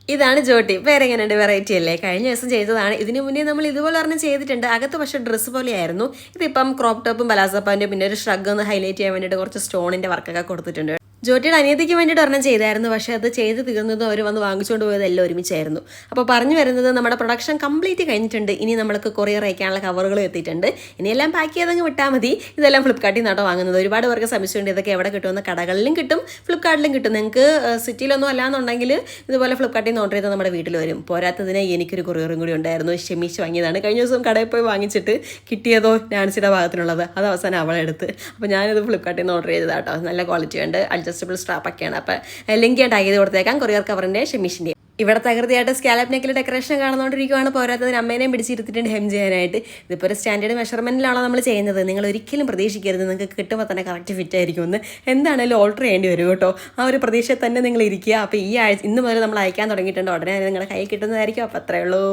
ഇതാണ് ജോട്ടി. പേരെങ്ങനെയുണ്ട്? വെറൈറ്റി അല്ലേ? കഴിഞ്ഞ ദിവസം ചെയ്തതാണ്. ഇതിനു മുന്നേ നമ്മൾ ഇതുപോലെ ഒരെണ്ണം ചെയ്തിട്ടുണ്ട്. അകത്ത് പക്ഷേ ഡ്രസ്സ് പോലെയായിരുന്നു. ഇതിപ്പം ക്രോപ്പ് ടോപ്പും പലാസോ പാൻറ്റും പിന്നെ ഒരു ഷ്രഗ് ഒന്ന് ഹൈലൈറ്റ് ചെയ്യാൻ വേണ്ടിയിട്ട് കുറച്ച് സ്റ്റോണിന്റെ വർക്കൊക്കെ കൊടുത്തിട്ടുണ്ട്. ജോട്ടിയുടെ അനിയത്തിക്ക് വേണ്ടിയിട്ട് ഒരെണ്ണം ചെയ്തായിരുന്നു. പക്ഷേ അത് ചെയ്ത് തീർന്നതും അവർ വന്ന് വാങ്ങിച്ചുകൊണ്ട് പോയത് എല്ലാം ഒരുമിച്ചായിരുന്നു. അപ്പോൾ പറഞ്ഞു വരുന്നത് നമ്മുടെ പ്രൊഡക്ഷൻ കംപ്ലീറ്റ് കഴിഞ്ഞിട്ടുണ്ട്. ഇനി നമ്മൾക്ക് കൊറിയർ അയക്കാനുള്ള കവറുകൾ എത്തിയിട്ടുണ്ട്. ഇനിയെല്ലാം പാക്ക് ചെയ്തങ്ങ് വിട്ടാൽ മതി. ഇതെല്ലാം ഫ്ലിപ്കാർട്ടിൽ നിന്നാട്ടോ വാങ്ങുന്നത്. ഒരുപാട് പേർക്ക് സംശയമുണ്ട് ഇതൊക്കെ എവിടെ കിട്ടുമെന്ന്. കടകളിലും കിട്ടും, ഫ്ലിപ്കാർട്ടിലും കിട്ടും. നിങ്ങൾക്ക് സിറ്റിയിലൊന്നും അല്ലാന്നുണ്ടെങ്കിൽ ഇതുപോലെ ഫ്ലിപ്കാർട്ടിൽ നിന്ന് ഓർഡർ ചെയ്താൽ നമ്മുടെ വീട്ടിൽ വരും. പോരാത്തതിന് എനിക്കൊരു കൊറിയറും കൂടി ഉണ്ടായിരുന്നു. ക്ഷമിച്ച് വാങ്ങിയതാണ്. കഴിഞ്ഞ ദിവസം കടയിൽ പോയി വാങ്ങിച്ചിട്ട് കിട്ടിയതോ നാൻസിയുടെ ഭാഗത്തിനുള്ളത്. അത് അവസാനം അവളെടുത്ത്. അപ്പോൾ ഞാനിത് ഫ്ലിപ്കാർട്ടിൽ നിന്ന് ഓർഡർ ചെയ്തതാട്ടോ. നല്ല ക്വാളിറ്റി ഉണ്ട്. അഡ്ജസ്റ്റബിൾ സ്ട്രാപ്പൊക്കെയാണ്. അപ്പോൾ ലിങ്ക് ഞാൻ ടാഗ് ചെയ്ത് കൊടുത്തേക്കാം. കൊറിയർ കവറിൻ്റെ ഷെമിഷിൻ്റെ. ഇവിടെ തകൃതിയായിട്ട് സ്കാലപ്പ് നെക്കിൽ ഡെക്കറേഷൻ കാണുന്നതുകൊണ്ടിരിക്കുകയാണ്. പോരാത്തതിന് അമ്മേനെയും പിടിച്ചിരുത്തിട്ടുണ്ട് ഹെം ചെയ്യാനായിട്ട്. ഇതിപ്പോൾ ഒരു സ്റ്റാൻഡേർഡ് മെഷർമെൻറ്റിലാണോ നമ്മൾ ചെയ്യുന്നത്. നിങ്ങൾ ഒരിക്കലും പ്രതീക്ഷിക്കരുത് നിങ്ങൾക്ക് കിട്ടുമ്പോൾ തന്നെ കറക്റ്റ് ഫിറ്റ് ആയിരിക്കുമെന്ന്. എന്താണെങ്കിലും ഓൾട്ടർ ചെയ്യേണ്ടി വരും കേട്ടോ. ആ ഒരു പ്രതീക്ഷ തന്നെ നിങ്ങൾ ഇരിക്കുക. അപ്പോൾ ഈ ആഴ്ച ഇന്ന് മുതൽ നമ്മൾ അയക്കാൻ തുടങ്ങിയിട്ടുണ്ട്. ഉടനെ നിങ്ങളുടെ കയ്യിൽ കിട്ടുന്നതായിരിക്കും. അപ്പോൾ അത്രയേ ഉള്ളൂ.